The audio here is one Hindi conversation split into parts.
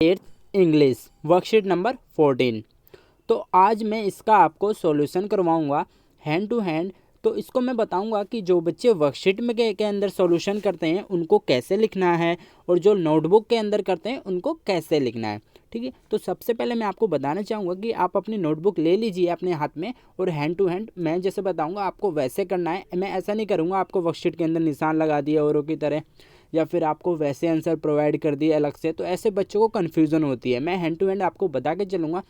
Eighth English worksheet number 14। तो आज मैं इसका आपको सॉल्यूशन करवाऊंगा हैंड टू हैंड। तो इसको मैं बताऊंगा कि जो बच्चे वर्कशीट में के अंदर सॉल्यूशन करते हैं उनको कैसे लिखना है और जो नोटबुक के अंदर करते हैं उनको कैसे लिखना है। ठीक है, तो सबसे पहले मैं आपको बताना चाहूँगा कि आप अपनी नोटबुक ले लीजिए अपने हाथ में और हैंड टू हैंड मैं जैसे बताऊँगा आपको वैसे करना है। मैं ऐसा नहीं करूँगा आपको वर्कशीट के अंदर निशान लगा दिए औरों की तरह या फिर आपको वैसे आंसर प्रोवाइड कर दिए अलग से, तो ऐसे बच्चों को कन्फ्यूज़न होती है। मैं हैंड टू हैंड आपको बता के चलूँगा।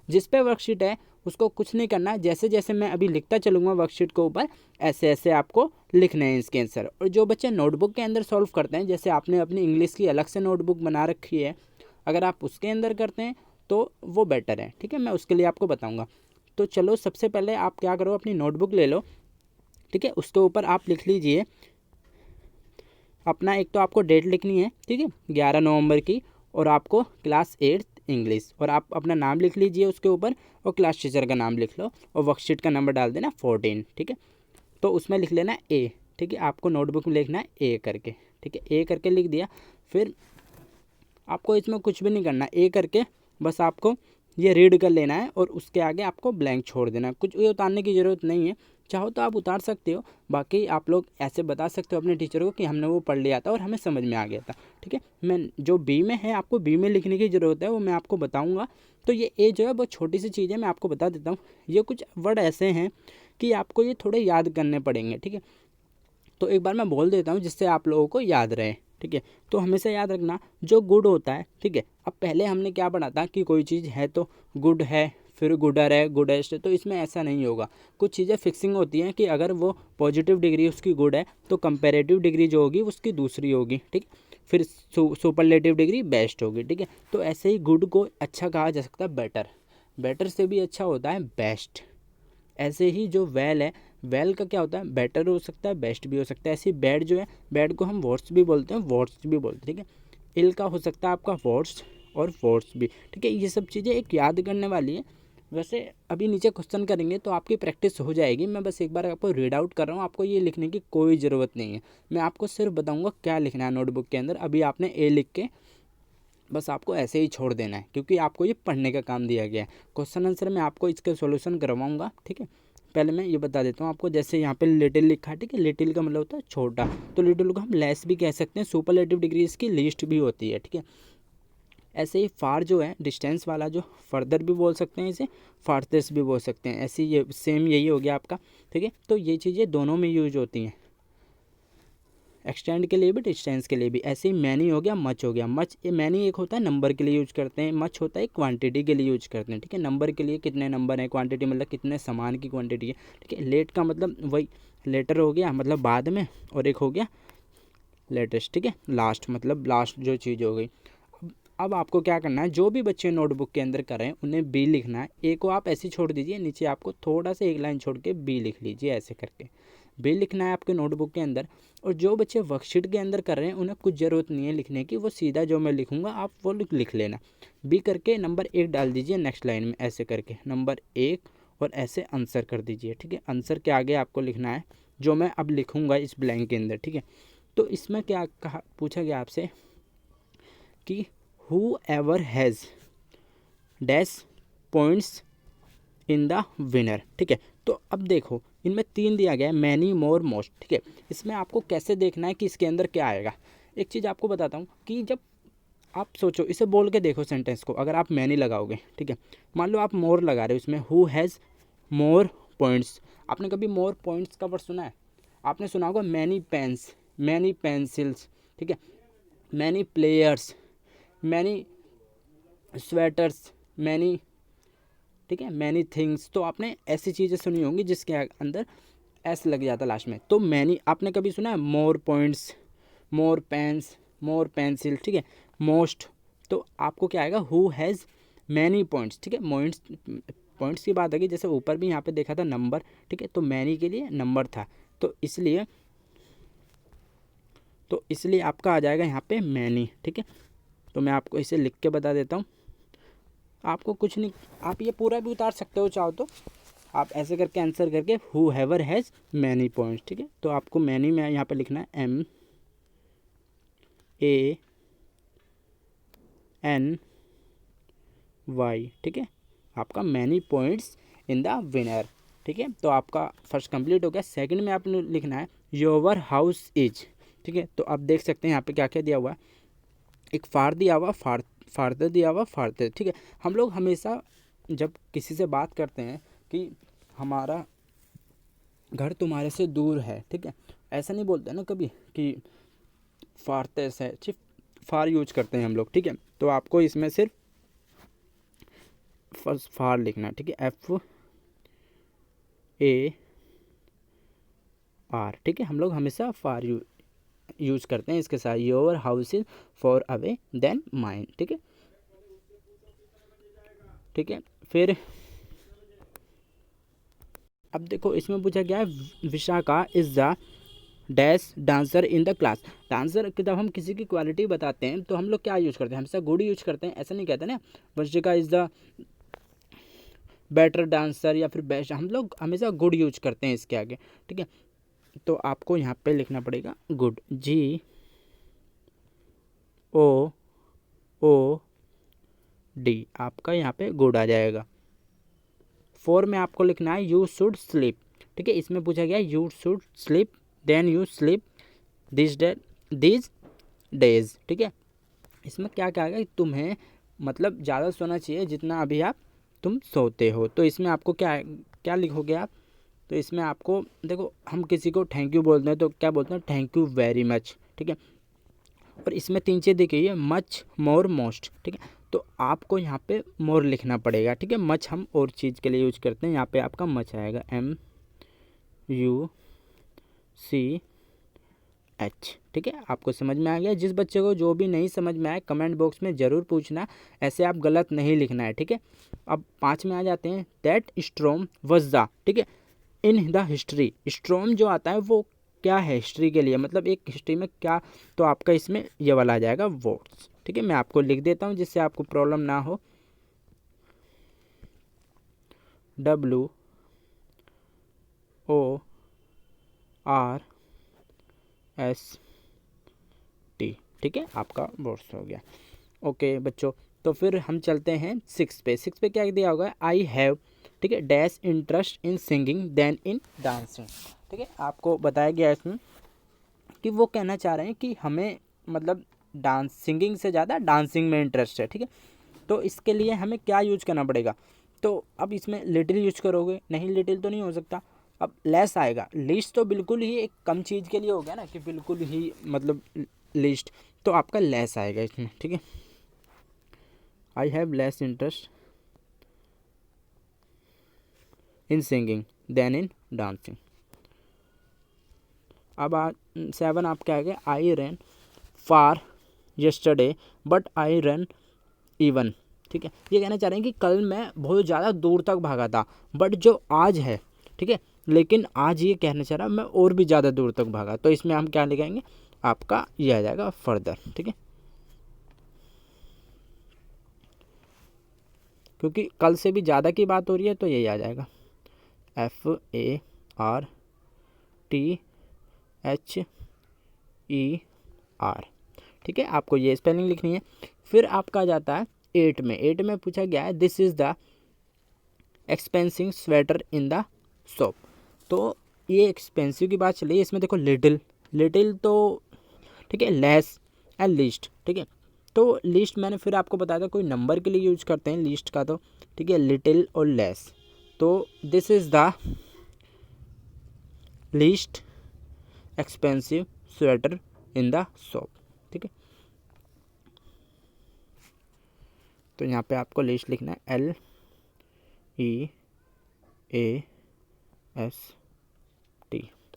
जिस पे वर्कशीट है उसको कुछ नहीं करना, जैसे जैसे मैं अभी लिखता चलूँगा वर्कशीट के ऊपर ऐसे ऐसे आपको लिखने हैं इसके आंसर। और जो बच्चे नोटबुक के अंदर सॉल्व करते हैं, जैसे आपने अपनी इंग्लिश की अलग से नोटबुक बना रखी है, अगर आप उसके अंदर करते हैं तो वो बेटर है। ठीक है, मैं उसके लिए आपको बताऊँगा। तो चलो सबसे पहले आप क्या करो, अपनी नोटबुक ले लो। ठीक है, उसके ऊपर आप लिख लीजिए अपना, एक तो आपको डेट लिखनी है, ठीक है, 11 नवंबर की, और आपको क्लास 8 इंग्लिश, और आप अपना नाम लिख लीजिए उसके ऊपर और क्लास टीचर का नाम लिख लो और वर्कशीट का नंबर डाल देना 14। ठीक है, तो उसमें लिख लेना ए। ठीक है, आपको नोटबुक में लिखना है ए करके। ठीक है, ए करके लिख दिया। फिर आपको इसमें कुछ भी नहीं करना, ए करके बस आपको ये रीड कर लेना है और उसके आगे आपको ब्लैंक छोड़ देना है। कुछ ये उतारने की ज़रूरत नहीं है, चाहो तो आप उतार सकते हो। बाकी आप लोग ऐसे बता सकते हो अपने टीचर को कि हमने वो पढ़ लिया था और हमें समझ में आ गया था। ठीक है, मैं जो बी में है आपको बी में लिखने की ज़रूरत है वो मैं आपको बताऊँगा। तो ये ए जो है बहुत छोटी सी चीज़ है, मैं आपको बता देता हूँ। ये कुछ वर्ड ऐसे हैं कि आपको ये थोड़े याद करने पड़ेंगे। ठीक है, तो एक बार मैं बोल देता हूँ जिससे आप लोगों को याद रहे। ठीक है, तो हमेशा याद रखना जो गुड होता है। ठीक है, अब पहले हमने क्या पढ़ा था कि कोई चीज़ है तो गुड है, फिर गुडर है, गुडेस्ट है, तो इसमें ऐसा नहीं होगा। कुछ चीज़ें फिक्सिंग होती हैं कि अगर वो पॉजिटिव डिग्री उसकी गुड है तो कंपेरेटिव डिग्री जो होगी उसकी दूसरी होगी। ठीक, फिर सुपरलेटिव डिग्री बेस्ट होगी। ठीक है, तो ऐसे ही गुड को अच्छा कहा जा सकता है बेटर, बेटर से भी अच्छा होता है बेस्ट। ऐसे ही जो वेल है, वेल का क्या होता है, बेटर हो सकता है बेस्ट भी हो सकता है। ऐसे ही बैड जो है, बैड को हम वर्स्ट भी बोलते हैं, वर्स्ट भी बोलते हैं। ठीक है, इल का हो सकता है आपका वर्स्ट और वर्स्ट भी। ठीक है, ये सब चीज़ें एक याद करने वाली है। वैसे अभी नीचे क्वेश्चन करेंगे तो आपकी प्रैक्टिस हो जाएगी। मैं बस एक बार आपको रीड आउट कर रहा हूँ, आपको ये लिखने की कोई ज़रूरत नहीं है। मैं आपको सिर्फ बताऊँगा क्या लिखना है नोटबुक के अंदर। अभी आपने ए लिख के बस आपको ऐसे ही छोड़ देना है क्योंकि आपको ये पढ़ने का काम दिया गया है। क्वेश्चन आंसर मैं आपको इसके सॉल्यूशन करवाऊंगा। ठीक है, पहले मैं ये बता देता हूँ आपको। जैसे यहाँ पे लिटिल लिखा है, ठीक है, लिटिल का मतलब होता है छोटा, तो लिटिल को हम लेस भी कह सकते हैं। सुपरलेटिव डिग्री इसकी लीस्ट भी होती है। ठीक है, ऐसे ही फार जो है डिस्टेंस वाला, जो फर्दर भी बोल सकते हैं, इसे फारथेस्ट भी बोल सकते हैं। ऐसे ये सेम यही हो गया आपका। ठीक है, तो ये चीज़ें दोनों में यूज होती हैं, एक्सटेंड के लिए भी डिस्टेंस के लिए भी। ऐसे ही मैनी हो गया, मच हो गया। मच, ये मैनी एक होता है नंबर के लिए यूज करते हैं, मच होता है क्वांटिटी के लिए यूज करते हैं। ठीक है, नंबर के लिए कितने नंबर हैं, क्वांटिटी मतलब कितने सामान की क्वांटिटी है। ठीक है, लेट का मतलब वही लेटर हो गया, मतलब बाद में, और एक हो गया लेटेस्ट। ठीक है, लास्ट मतलब लास्ट जो चीज़ हो गई। अब आपको क्या करना है, जो भी बच्चे नोटबुक के अंदर कर रहे हैं उन्हें बी लिखना है। ए को आप ऐसे छोड़ दीजिए, नीचे आपको थोड़ा सा एक लाइन छोड़ के बी लिख लीजिए, ऐसे करके बी लिखना है आपके नोटबुक के अंदर। और जो बच्चे वर्कशीट के अंदर कर रहे हैं उन्हें कुछ ज़रूरत नहीं है लिखने की, वो सीधा जो मैं लिखूंगा आप वो लिख लेना। बी करके नंबर 1 डाल दीजिए नेक्स्ट लाइन में, ऐसे करके नंबर 1 और ऐसे आंसर कर दीजिए। ठीक है, आंसर के आगे आपको लिखना है जो मैं अब लिखूंगा इस ब्लैंक के अंदर। ठीक है, तो इसमें क्या कहा, पूछा गया आपसे कि who ever has dash points in the winner. ठीक है, तो अब देखो इनमें 3 दिया गया है, मैनी, मोर, मोस्ट। ठीक है, इसमें आपको कैसे देखना है कि इसके अंदर क्या आएगा। एक चीज़ आपको बताता हूँ कि जब आप सोचो, इसे बोल के देखो सेंटेंस को, अगर आप मैनी लगाओगे, ठीक है, मान लो आप मोर लगा रहे हो इसमें, हु हैज़ मोर पॉइंट्स। आपने कभी मोर पॉइंट्स का वर्ड सुना है? आपने सुना होगा मैनी पेन्स, मैनी पेंसिल्स, ठीक है, many players, many sweaters, many, ठीक है, मैनी थिंग्स। तो आपने ऐसी चीज़ें सुनी होंगी जिसके अंदर एस लग जाता लास्ट में। तो मैनी आपने कभी सुना है? मोर पॉइंट्स, मोर पेन्स, मोर पेंसिल। ठीक है, मोस्ट, तो आपको क्या आएगा, हु हैज़ मैनी पॉइंट्स। ठीक है, पॉइंट्स, पॉइंट्स की बात आ गई, जैसे ऊपर भी यहाँ पे देखा था नंबर। ठीक है, तो मैनी के लिए नंबर था, तो इसलिए आपका आ जाएगा यहाँ पे मैनी। ठीक है, तो मैं आपको इसे लिख के बता देता हूँ। आपको कुछ नहीं, आप ये पूरा भी उतार सकते हो चाहो तो, आप ऐसे करके आंसर करके हु हैवर हैज़ मैनी पॉइंट्स। ठीक है, तो आपको मैनी में यहाँ पे लिखना है MANY। वाई, ठीक है। आपका many points in the winner, ठीक है। तो आपका फर्स्ट कंप्लीट हो गया। सेकंड में आपने लिखना है योर हाउस इज, ठीक है। तो आप देख सकते हैं यहाँ पे क्या क्या दिया हुआ है। एक फार दिया हुआ, फार्दर दिया हुआ, फार्दर, ठीक है। हम लोग हमेशा जब किसी से बात करते हैं कि हमारा घर तुम्हारे से दूर है, ठीक है, ऐसा नहीं बोलते ना कभी कि फारतेस है, सिर्फ फार यूज करते हैं हम लोग, ठीक है। तो आपको इसमें सिर्फ फर्स्ट फार लिखना है, ठीक है, FAR, ठीक है। हम लोग हमेशा फार यूज करते हैं इसके साथ। Your house is for away then mine, ठीक है, ठीक है। फिर अब देखो इसमें पूछा गया है Vishakha is the dash dancer in the class. Dancer की जब हम किसी की क्वालिटी बताते हैं तो हम लोग क्या यूज करते हैं, हमेशा गुड यूज करते हैं, ऐसा नहीं कहते ना Vishakha is the better dancer या फिर बेस्ट, हम लोग हमेशा गुड यूज करते हैं इसके आगे, ठीक है। तो आपको यहाँ पे लिखना पड़ेगा गुड, GOOD, आपका यहाँ पे गुड आ जाएगा। 4 में आपको लिखना है यू शुड स्लीप, ठीक है। इसमें पूछा गया you should sleep then you sleep this days, ठीक है। इसमें क्या क्या आएगा, तुम्हें मतलब ज़्यादा सोना चाहिए जितना अभी आप तुम सोते हो। तो इसमें आपको क्या क्या लिखोगे आप, तो इसमें आपको देखो हम किसी को थैंक यू बोलते हैं तो क्या बोलते हैं, थैंक यू वेरी मच, ठीक है। और इसमें 3 चीज़ देखिए, मच, मोर, मोस्ट, ठीक है। तो आपको यहाँ पे मोर लिखना पड़ेगा, ठीक है। मच हम और चीज़ के लिए यूज करते हैं, यहाँ पे आपका मच आएगा MUCH, ठीक है। आपको समझ में आ गया। जिस बच्चे को जो भी नहीं समझ में आए कमेंट बॉक्स में ज़रूर पूछना, ऐसे आप गलत नहीं लिखना है, ठीक है। अब 5 में आ जाते हैं दैट स्ट्रॉम वॉज द, ठीक है, इन द हिस्ट्री। स्ट्रॉम जो आता है वो क्या है हिस्ट्री के लिए, मतलब एक हिस्ट्री में क्या, तो आपका इसमें ये वाला आ जाएगा वर्ड्स, ठीक है। मैं आपको लिख देता हूँ जिससे आपको प्रॉब्लम ना हो। WORST, ठीक है, आपका वर्ड्स हो गया। ओके बच्चों, तो फिर हम चलते हैं 6 पे। 6 पे क्या दिया होगा, आई हैव, ठीक है, dash interest in singing then in dancing, ठीक है। आपको बताया गया इसमें कि वो कहना चाह रहे हैं कि हमें मतलब डांस सिंगिंग से ज़्यादा डांसिंग में इंटरेस्ट है, ठीक है। तो इसके लिए हमें क्या यूज करना पड़ेगा, तो अब इसमें लिटिल यूज करोगे, नहीं लिटिल तो नहीं हो सकता, अब लेस आएगा। लिस्ट तो बिल्कुल ही एक कम चीज़ के लिए हो गया ना कि बिल्कुल ही मतलब लिस्ट, तो आपका लेस आएगा इसमें, ठीक है। I have less interest in singing then in dancing. अब 7 आपके आगे, I run far yesterday but I run even, ठीक है। ये कहना चाह रहे हैं कि कल मैं बहुत ज़्यादा दूर तक भागा था, बट जो आज है, ठीक है, लेकिन आज ये कहना चाह रहा मैं और भी ज़्यादा दूर तक भागा। तो इसमें हम क्या लिखेंगे, आपका ये आ जाएगा फर्दर, ठीक है, क्योंकि कल से भी ज़्यादा की बात हो रही है तो यही आ जाएगा FARTHER, ठीक है। आपको ये स्पेलिंग लिखनी है। फिर आपका आ जाता है 8 में। 8 में पूछा गया है this is the expensive sweater in the shop. तो ये एक्सपेंसिव की बात चली, इसमें देखो लिटिल, लिटिल तो ठीक है, लेस एंड लिस्ट, ठीक है। तो लिस्ट मैंने फिर आपको बताया था कोई नंबर के लिए यूज करते हैं लिस्ट का, तो ठीक है, लिटिल और लेस। तो this is the least expensive sweater in the shop, ठीक है। तो यहाँ पे आपको लिस्ट लिखना है LEAST,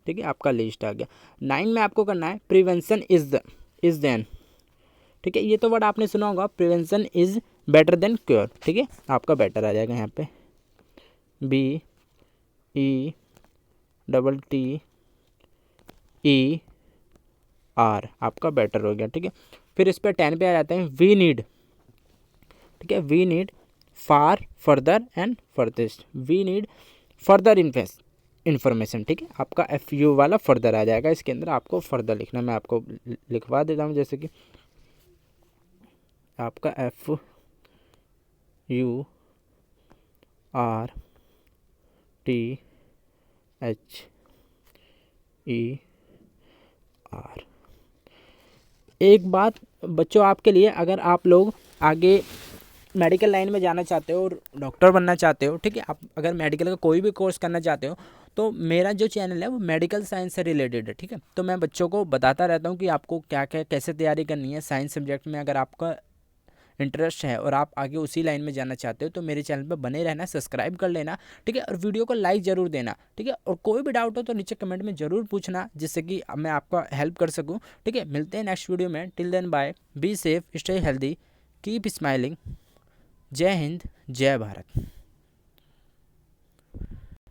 ठीक है, आपका लिस्ट आ गया। 9 में आपको करना है प्रिवेंशन इज देन, ठीक है। ये तो वर्ड आपने सुना होगा, prevention is better than cure, ठीक है, आपका बेटर आ जाएगा यहाँ पे BETTER, आपका बेटर हो गया, ठीक है। फिर इस पर 10 पे आ जाते हैं वी नीड, ठीक है, we need far further and furthest, we need further information, ठीक है। आपका FU वाला फर्दर आ जाएगा, इसके अंदर आपको फर्दर लिखना, मैं आपको लिखवा देता हूँ, जैसे कि आपका URTHER। एक बात बच्चों आपके लिए, अगर आप लोग आगे मेडिकल लाइन में जाना चाहते हो और डॉक्टर बनना चाहते हो, ठीक है, आप अगर मेडिकल का कोई भी कोर्स करना चाहते हो तो मेरा जो चैनल है वो मेडिकल साइंस से रिलेटेड है, ठीक है। तो मैं बच्चों को बताता रहता हूँ कि आपको क्या क्या कैसे तैयारी करनी है साइंस सब्जेक्ट में। अगर आपका इंटरेस्ट है और आप आगे उसी लाइन में जाना चाहते हो तो मेरे चैनल पर बने रहना, सब्सक्राइब कर लेना, ठीक है, और वीडियो को लाइक ज़रूर देना, ठीक है। और कोई भी डाउट हो तो नीचे कमेंट में ज़रूर पूछना, जिससे कि मैं आपका हेल्प कर सकूँ, ठीक है। मिलते हैं नेक्स्ट वीडियो में। Till then bye, be safe, stay healthy, keep smiling. जय हिंद, जय भारत।